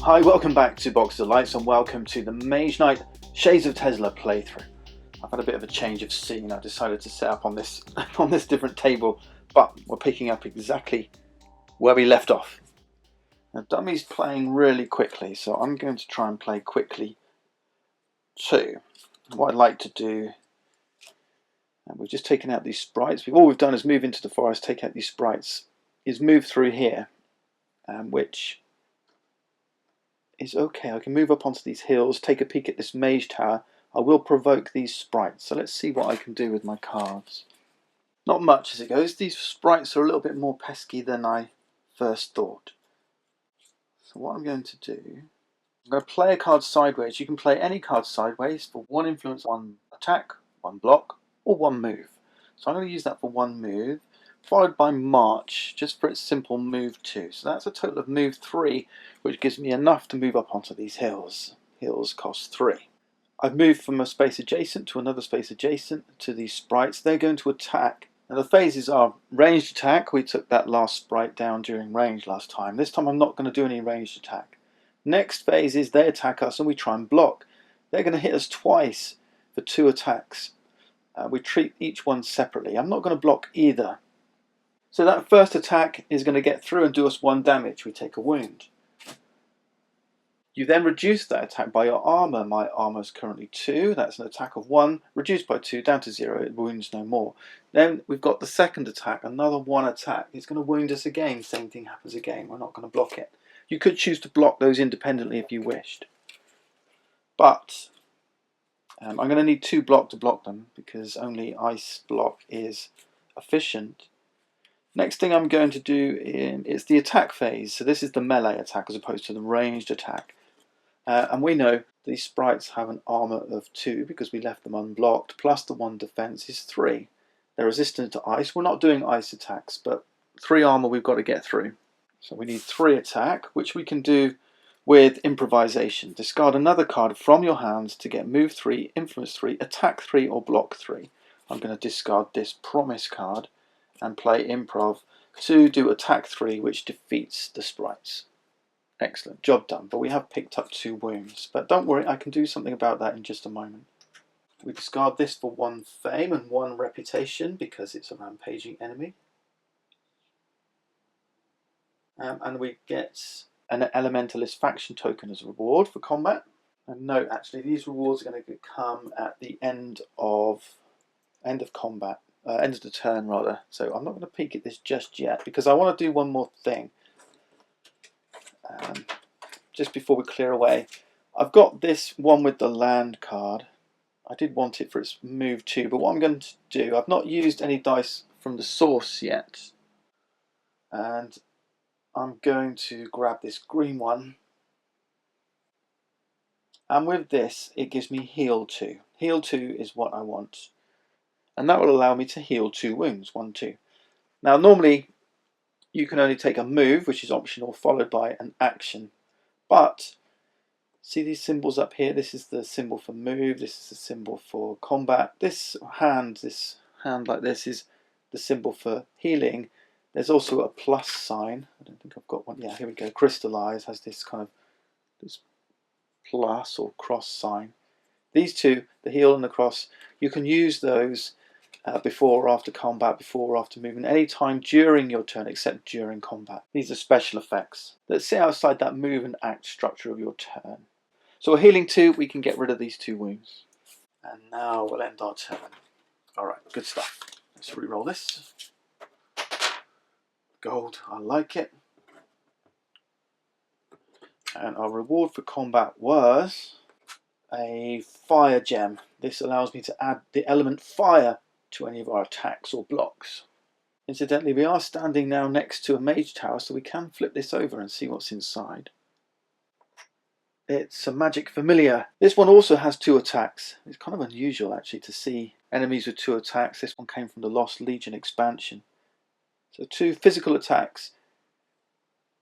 Hi, welcome back to Boxes of Lights and welcome to the Mage Knight Shades of Tezla playthrough. I've had a bit of a change of scene. I decided to set up on this different table, but we're picking up exactly where we left off. Now Dummy's playing really quickly, so I'm going to try and play quickly too. What I'd like to do, and we've just taken out these sprites. All we've done is move into the forest, take out these sprites, is move through here, which is okay. I can move up onto these hills, take a peek at this Mage Tower. I will provoke these sprites, so let's see what I can do with my cards. Not much as it goes. These sprites are a little bit more pesky than I first thought. So what I'm going to do, I'm going to play a card sideways. You can play any card sideways for one influence, one attack, one block, or one move. So I'm going to use that for one move, followed by March, just for its simple move 2. So that's a total of move 3, which gives me enough to move up onto these hills. Hills cost 3. I've moved from a space adjacent to another space adjacent to these sprites. They're going to attack. Now the phases are ranged attack. We took that last sprite down during range last time. This time I'm not going to do any ranged attack. Next phase is they attack us and we try and block. They're going to hit us twice for 2 attacks. We treat each one separately. I'm not going to block either. So that first attack is going to get through and do us 1 damage. We take a wound. You then reduce that attack by your armour. My armour is currently 2. That's an attack of 1. Reduced by 2, down to 0. It wounds no more. Then we've got the second attack. Another 1 attack. It's going to wound us again. Same thing happens again. We're not going to block it. You could choose to block those independently if you wished. But I'm going to need 2 block to block them because only ice block is efficient. Next thing I'm going to do is the attack phase. So this is the melee attack as opposed to the ranged attack. And we know these sprites have an armour of 2 because we left them unblocked, plus the 1 defence is 3. They're resistant to ice. We're not doing ice attacks, but 3 armour we've got to get through. So we need 3 attack, which we can do with improvisation. Discard another card from your hands to get move 3, influence 3, attack 3 or block 3. I'm going to discard this promise card and play improv to do attack 3, which defeats the sprites. Excellent, job done. But we have picked up 2 wounds. But don't worry, I can do something about that in just a moment. We discard this for 1 fame and 1 reputation because it's a rampaging enemy. And we get an elementalist faction token as a reward for combat. And no, actually, these rewards are going to come at the end of combat. End of the turn rather. So I'm not going to peek at this just yet because I want to do one more thing. Just before we clear away, I've got this one with the land card. I did want it for its move 2, but what I'm going to do, I've not used any dice from the source yet, and I'm going to grab this green one, and with this it gives me heal 2. Heal 2 is what I want, and that will allow me to heal 2 wounds, 1, 2. Now normally you can only take a move, which is optional, followed by an action. But see these symbols up here? This is the symbol for move, this is the symbol for combat. This hand like this is the symbol for healing. There's also a plus sign. I don't think I've got one. Yeah, here we go. Crystallize has this kind of this plus or cross sign. These two, the heal and the cross, you can use those before or after combat, before or after movement, any time during your turn except during combat. These are special effects that sit outside that move and act structure of your turn. So we're healing 2, we can get rid of these 2 wounds. And now we'll end our turn. Alright, good stuff. Let's re-roll this. Gold, I like it. And our reward for combat was a fire gem. This allows me to add the element fire to any of our attacks or blocks. Incidentally, we are standing now next to a Mage Tower, so we can flip this over and see what's inside. It's a magic familiar. This one also has 2 attacks. It's kind of unusual actually to see enemies with 2 attacks. This one came from the Lost Legion expansion. So 2 physical attacks.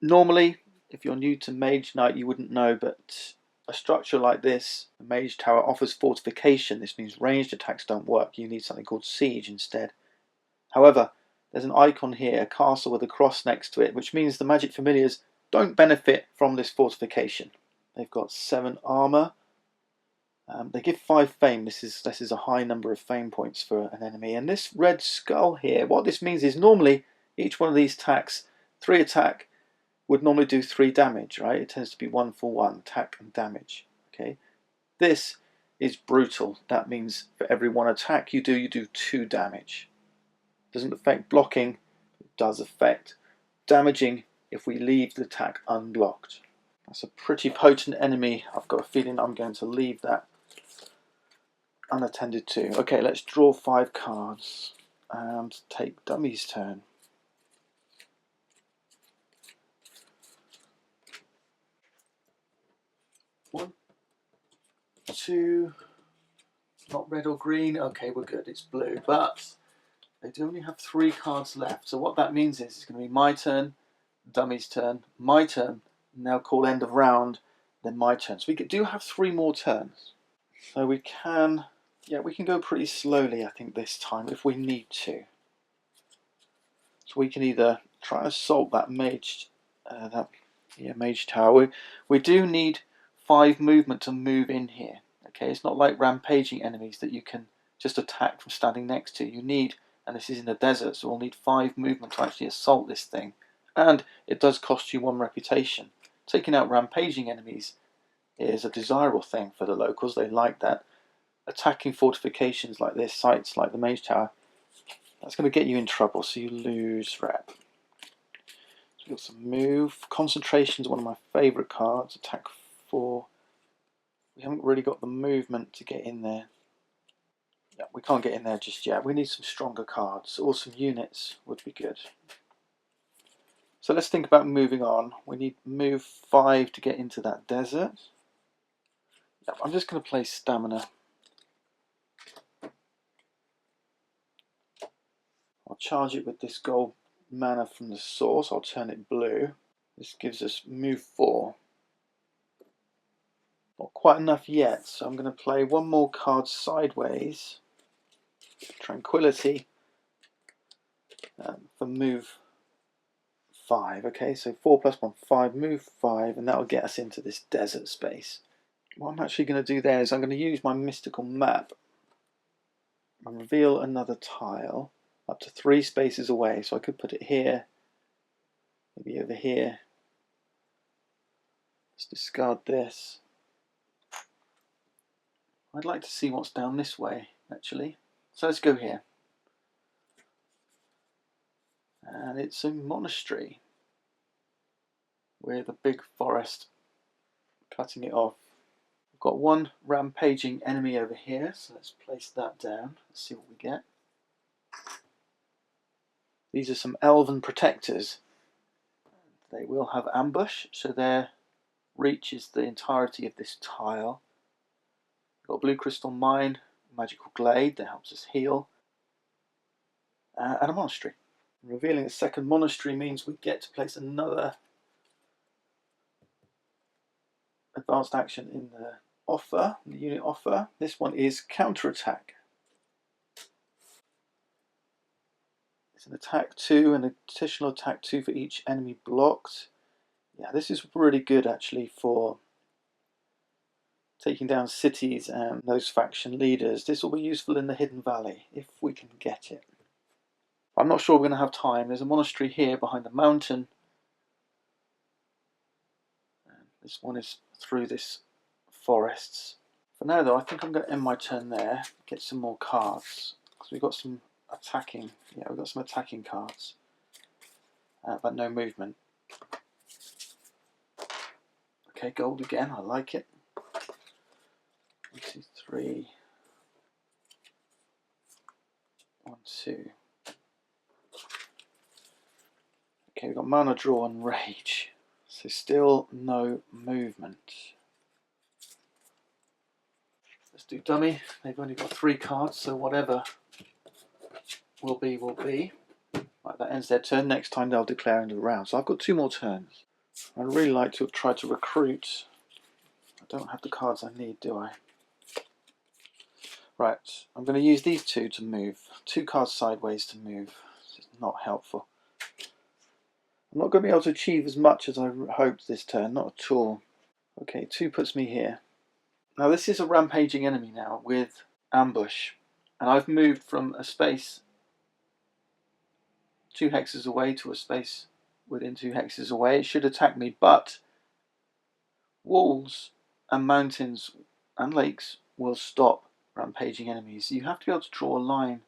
Normally, if you're new to Mage Knight, you wouldn't know, but a structure like this, the Mage Tower, offers fortification. This means ranged attacks don't work. You need something called siege instead. However, there's an icon here, a castle with a cross next to it, which means the magic familiars don't benefit from this fortification. They've got 7 armor. They give 5 fame. This is a high number of fame points for an enemy. And this red skull here, what this means is normally each one of these attacks, 3 attack, would normally do 3 damage, right? It tends to be 1 for 1, attack and damage. Okay, this is brutal. That means for every 1 attack you do 2 damage. Doesn't affect blocking, it does affect damaging if we leave the attack unblocked. That's a pretty potent enemy. I've got a feeling I'm going to leave that unattended to. Okay, let's draw 5 cards and take Dummy's turn. 1, 2, not red or green. Okay, we're good, it's blue, but they do only have 3 cards left. So what that means is it's going to be my turn, Dummy's turn, my turn, now call end of round, then my turn. So we do have 3 more turns. So we can, yeah, we can go pretty slowly, I think, this time if we need to. So we can either try and assault that Mage Tower. We do need 5 movement to move in here. Okay, it's not like rampaging enemies that you can just attack from standing next to. You need, and this is in the desert, so we'll need 5 movement to actually assault this thing. And it does cost you 1 reputation. Taking out rampaging enemies is a desirable thing for the locals. They like that. Attacking fortifications like this, sites like the Mage Tower, that's going to get you in trouble, so you lose rep. So we've got some move. Concentration is one of my favourite cards. Attack 4. We haven't really got the movement to get in there. Yeah, we can't get in there just yet. We need some stronger cards, or some units would be good. So let's think about moving on. We need move 5 to get into that desert. Yep, I'm just going to play stamina. I'll charge it with this gold mana from the source. I'll turn it blue. This gives us move 4. Not quite enough yet, so I'm going to play 1 more card sideways. Tranquility for move 5. Okay, so 4 plus 1, 5, move 5, and that will get us into this desert space. What I'm actually going to do there is I'm going to use my mystical map and reveal another tile up to 3 spaces away. So I could put it here, maybe over here. Let's discard this. I'd like to see what's down this way, actually. So let's go here. And it's a monastery with a big forest cutting it off. We've got 1 rampaging enemy over here, so let's place that down. Let's see what we get. These are some elven protectors. They will have ambush, so their reach is the entirety of this tile. We've got blue crystal mine, magical glade that helps us heal, and a monastery. Revealing a second monastery means we get to place another advanced action in the offer, the unit offer. This one is counterattack. It's an attack 2 and an additional attack 2 for each enemy blocked. Yeah, this is really good actually for taking down cities and those faction leaders. This will be useful in the Hidden Valley if we can get it. I'm not sure we're going to have time. There's a monastery here behind the mountain. And this one is through this forests. For now though, I think I'm going to end my turn there, get some more cards. Because we've got some attacking, yeah, we've got some attacking cards. But no movement. Okay, gold again, I like it. 1, 2, 3. 1, 2. Okay, we've got mana draw and rage. So still no movement. Let's do dummy. They've only got 3 cards, so whatever will be, will be. Right, that ends their turn. Next time they'll declare into the round. So I've got 2 more turns. I'd really like to have tried to recruit. I don't have the cards I need, do I? Right, I'm going to use these 2 to move. 2 cards sideways to move. This is not helpful. I'm not going to be able to achieve as much as I hoped this turn, not at all. Okay, 2 puts me here. Now this is a rampaging enemy now with ambush, and I've moved from a space 2 hexes away to a space within 2 hexes away. It should attack me, but walls and mountains and lakes will stop rampaging enemies. You have to be able to draw a line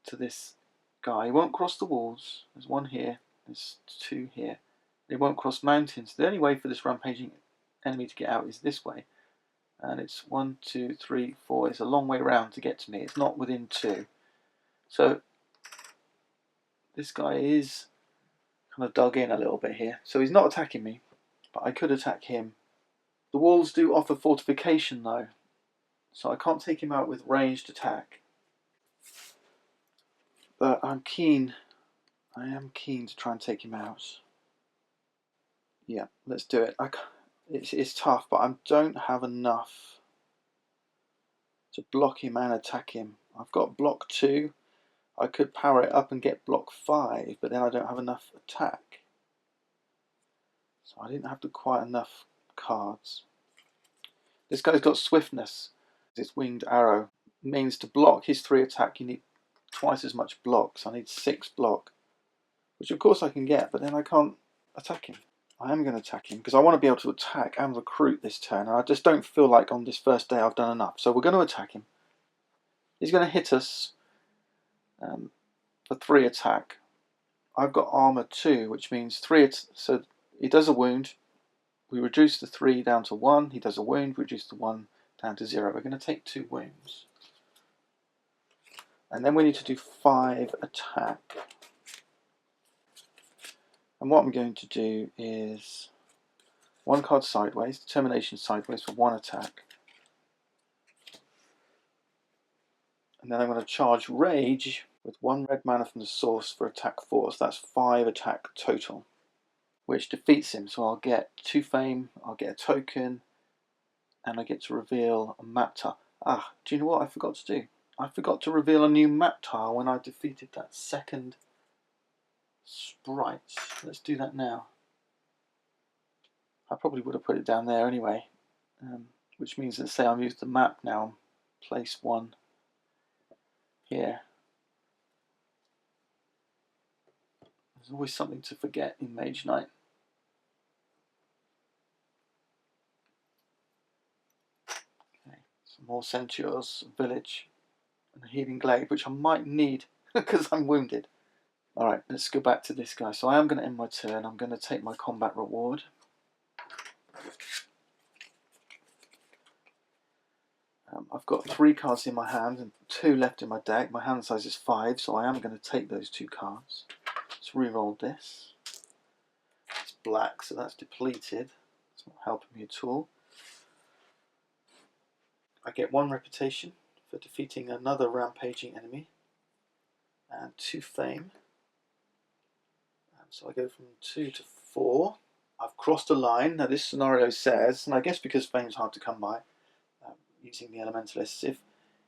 to this guy. He won't cross the walls. There's 1 here, there's 2 here. He won't cross mountains. The only way for this rampaging enemy to get out is this way. And it's 1, 2, 3, 4. It's a long way around to get to me. It's not within 2. So this guy is kind of dug in a little bit here. So he's not attacking me, but I could attack him. The walls do offer fortification though, so I can't take him out with ranged attack. But I am keen to try and take him out. Yeah, let's do it. It's tough, but I don't have enough to block him and attack him. I've got block 2. I could power it up and get block 5, but then I don't have enough attack. So I didn't have quite enough cards. This guy's got swiftness. This winged arrow means to block his 3 attack you need twice as much block. So I need 6 block, which of course I can get, but then I can't attack him. I am going to attack him because I want to be able to attack and recruit this turn, and I just don't feel like on this first day I've done enough. So we're going to attack him. He's going to hit us for 3 attack. I've got armor 2, which means 3. So he does a wound. We reduce the 3 down to 1. He does a wound. Reduce the 1 down to 0. We're going to take 2 wounds, and then we need to do 5 attack. And what I'm going to do is 1 card sideways, determination sideways for 1 attack. And then I'm going to charge rage with 1 red mana from the source for attack 4. So that's 5 attack total, which defeats him. So I'll get 2 fame, I'll get a token, and I get to reveal a map tile. Ah, do you know what I forgot to do? I forgot to reveal a new map tile when I defeated that second sprite. Let's do that now. I probably would have put it down there anyway, which means that, say I've used the map now, place 1 here. There's always something to forget in Mage Knight. Okay, some more centaurs, village, and a healing glade, which I might need because I'm wounded. Alright, let's go back to this guy. So I am going to end my turn. I'm going to take my combat reward. I've got 3 cards in my hand and 2 left in my deck. My hand size is 5, so I am going to take those 2 cards. Let's re-roll this. It's black, so that's depleted. It's not helping me at all. I get 1 reputation for defeating another rampaging enemy, and 2 fame. So I go from 2 to 4. I've crossed a line. Now this scenario says, and I guess because fame's hard to come by, using the elementalists,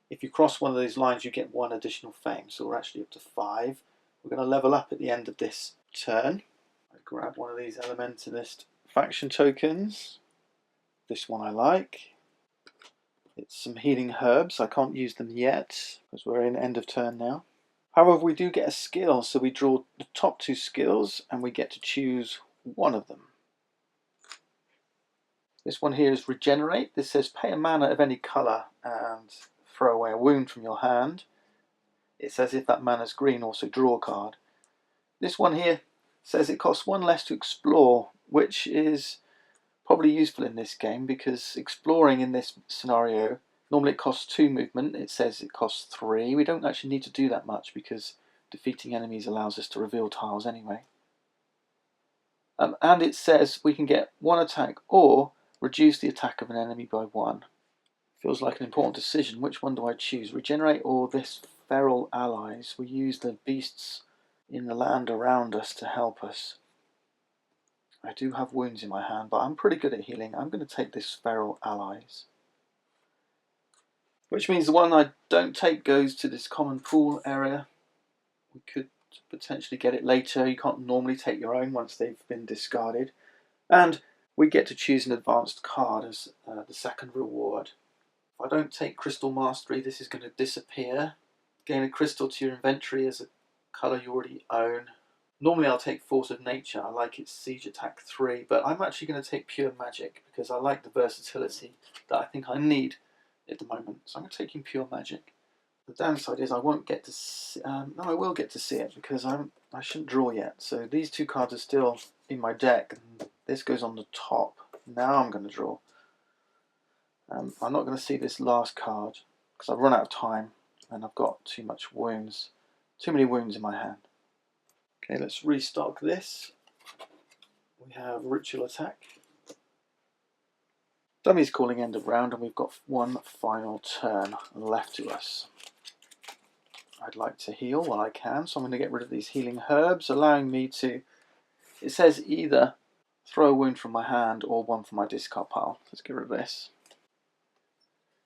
if you cross one of these lines you get 1 additional fame, so we're actually up to 5. We're going to level up at the end of this turn. I grab one of these elementalist faction tokens. This one I like. It's some healing herbs. I can't use them yet because we're in end of turn now. However, we do get a skill, so we draw the top 2 skills and we get to choose one of them. This one here is regenerate. This says pay a mana of any colour and throw away a wound from your hand. It says if that mana is green, also draw a card. This one here says it costs 1 less to explore, which is probably useful in this game because exploring in this scenario, normally it costs 2 movement. It says it costs 3. We don't actually need to do that much because defeating enemies allows us to reveal tiles anyway. And it says we can get 1 attack or reduce the attack of an enemy by 1. Feels like an important decision. Which one do I choose? Regenerate or this feral allies? We use the beasts in the land around us to help us. I do have wounds in my hand, but I'm pretty good at healing. I'm going to take this feral allies. Which means the one I don't take goes to this common pool area. We could to potentially get it later. You can't normally take your own once they've been discarded. And we get to choose an advanced card as the second reward. If I don't take Crystal Mastery, this is going to disappear. Gain a crystal to your inventory as a colour you already own. Normally I'll take Force of Nature, I like its Siege Attack 3, but I'm actually going to take Pure Magic because I like the versatility that I think I need at the moment. So I'm taking Pure Magic. The downside is I won't get to see, no, I will get to see it because I shouldn't draw yet. So these two cards are still in my deck. And this goes on the top. Now I'm going to draw. I'm not going to see this last card because I've run out of time and I've got too much wounds. Too many wounds in my hand. Okay, let's restock this. We have Ritual Attack. Dummy's calling end of round and we've got one final turn left to us. I'd like to heal while I can, so I'm going to get rid of these healing herbs, allowing me to, it says either throw a wound from my hand or one from my discard pile. Let's get rid of this.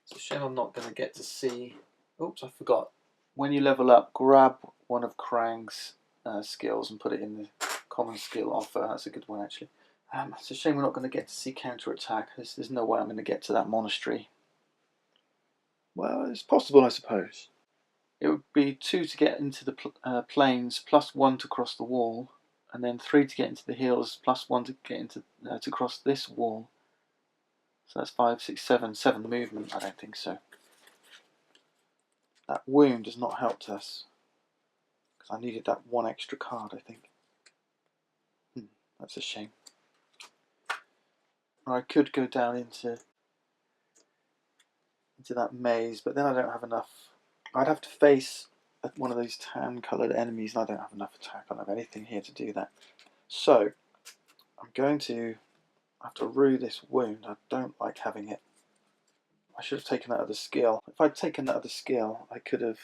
It's a shame I'm not going to get to see, oops, I forgot. When you level up, grab one of Krang's skills and put it in the common skill offer. That's a good one actually. It's a shame we're not going to get to see counter attack. There's no way I'm going to get to that monastery. Well, it's possible, I suppose. It would be 2 to get into the plains, plus 1 to cross the wall, and then 3 to get into the hills, plus 1 to get into to cross this wall. So that's 5, 6, 7 movement. I don't think so. That wound has not helped us because I needed that one extra card, I think. That's a shame. Or I could go down into that maze, but then I don't have enough. I'd have to face one of those tan-coloured enemies, and I don't have enough attack. I don't have anything here to do that. So I'm going to have to rue this wound. I don't like having it. I should have taken that other skill. If I'd taken that other skill, I could have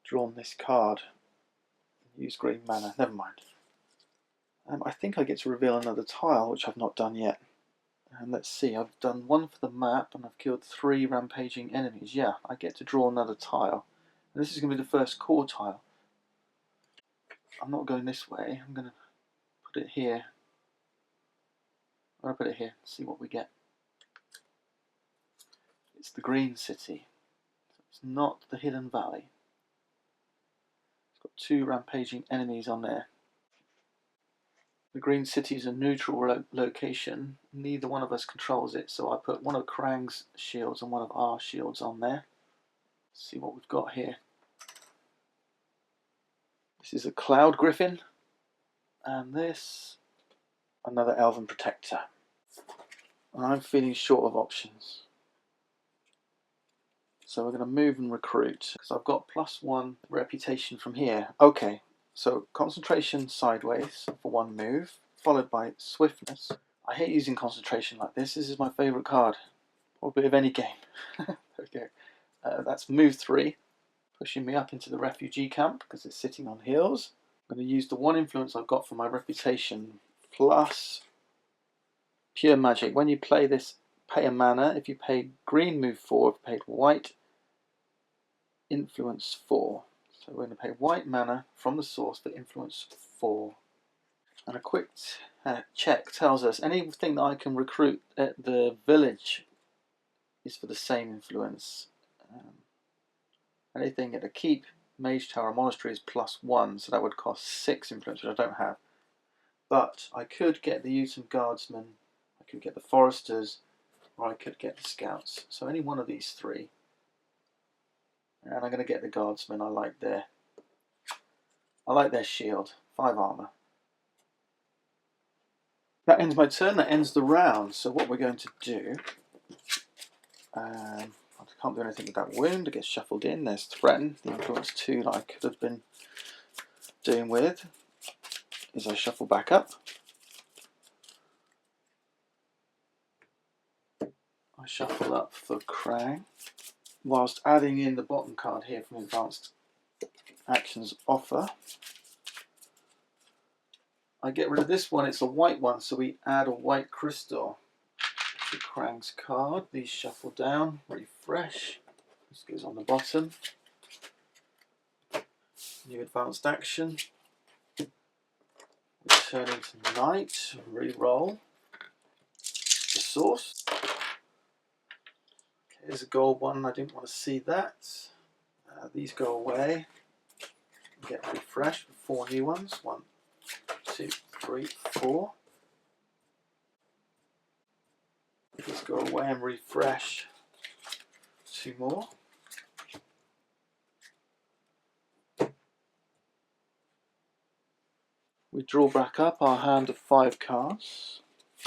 drawn this card and used green mana. Never mind. I think I get to reveal another tile, which I've not done yet. And let's see, I've done 1 for the map and I've killed 3 rampaging enemies. Yeah, I get to draw another tile. And this is going to be the first core tile. I'm not going this way. I'm going to put it here. I'm going to put it here, see what we get. It's the Green City. It's not the Hidden Valley. It's got 2 rampaging enemies on there. The Green City is a neutral location. Neither one of us controls it, so I put one of Krang's shields and one of our shields on there. Let's see what we've got here. This is a Cloud Griffin, and this, another Elven Protector. And I'm feeling short of options. So we're going to move and recruit, because I've got +1 reputation from here. Okay, so concentration sideways for 1 move, followed by swiftness. I hate using concentration like this. This is my favourite card, probably of any game. There we go. That's move 3, pushing me up into the refugee camp because it's sitting on hills. I'm going to use the 1 influence I've got for my reputation plus pure magic. When you play this, pay a mana. If you paid green, move 4. If you paid white, influence 4. So we're going to pay white mana from the source for influence 4. And a quick check tells us anything that I can recruit at the village is for the same influence. Anything at the keep, Mage Tower, monastery is +1, so that would cost 6 influence, which I don't have. But I could get the Uton Guardsmen, I could get the Foresters, or I could get the Scouts. So any one of these 3. And I'm going to get the Guardsmen. I like their shield, 5 armor. That ends my turn. That ends the round. So what we're going to do, I can't do anything with that wound. It gets shuffled in. There's threaten. The influence 2 that I could have been doing with is I shuffle back up. I shuffle up for Krang, whilst adding in the bottom card here from Advanced Actions Offer. I get rid of this one, it's a white one, so we add a white crystal to Krang's card. These shuffle down, refresh. This goes on the bottom. New advanced action. Return into night. Re-roll the source. Here's a gold one. I didn't want to see that. These go away. Get refreshed. 4 new ones. 1, 2, 3, 4. These go away and refresh. 2 more. We draw back up our hand of 5 cards.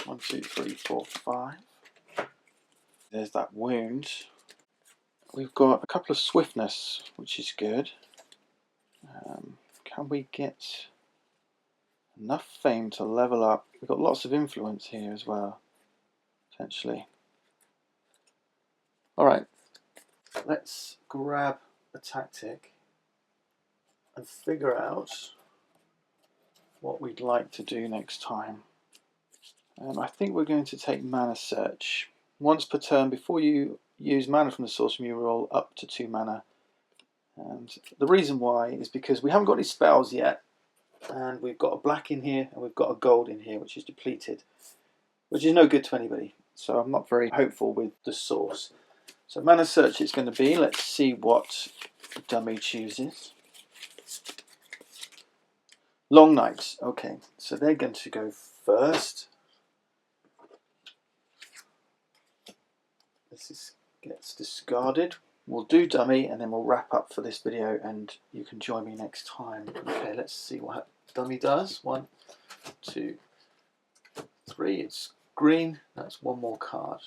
1, 2, 3, 4, 5. There's that wound. We've got a couple of swiftness, which is good. Can we get enough fame to level up? We've got lots of influence here as well, potentially. Alright, let's grab a tactic and figure out what we'd like to do next time. I think we're going to take Mana Search. Once per turn, before you use mana from the source room, you roll up to 2 mana. And the reason why is because we haven't got any spells yet, and we've got a black in here and we've got a gold in here which is depleted, which is no good to anybody, so I'm not very hopeful with the source. So Mana Search it's going to be. Let's see what dummy chooses. Long Nights. Okay, so they're going to go first. This gets discarded. We'll do dummy and then we'll wrap up for this video and you can join me next time. Okay, let's see what dummy does. 1, 2, 3. It's green. That's 1 more card.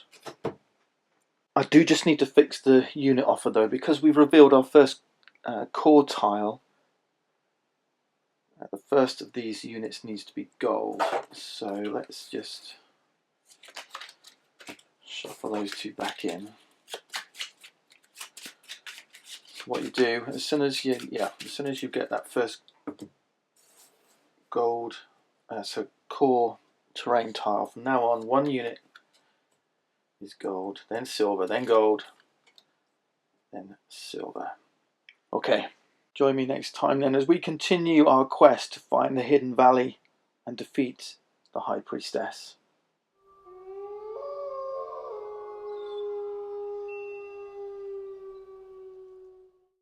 I do just need to fix the unit offer though, because we've revealed our first core tile. The first of these units needs to be gold. So let's just shuffle those 2 back in. What you do as soon as you get that first gold, so core terrain tile, from now on 1 unit is gold, then silver, then gold, then silver. Okay, join me next time then as we continue our quest to find the hidden valley and defeat the High Priestess.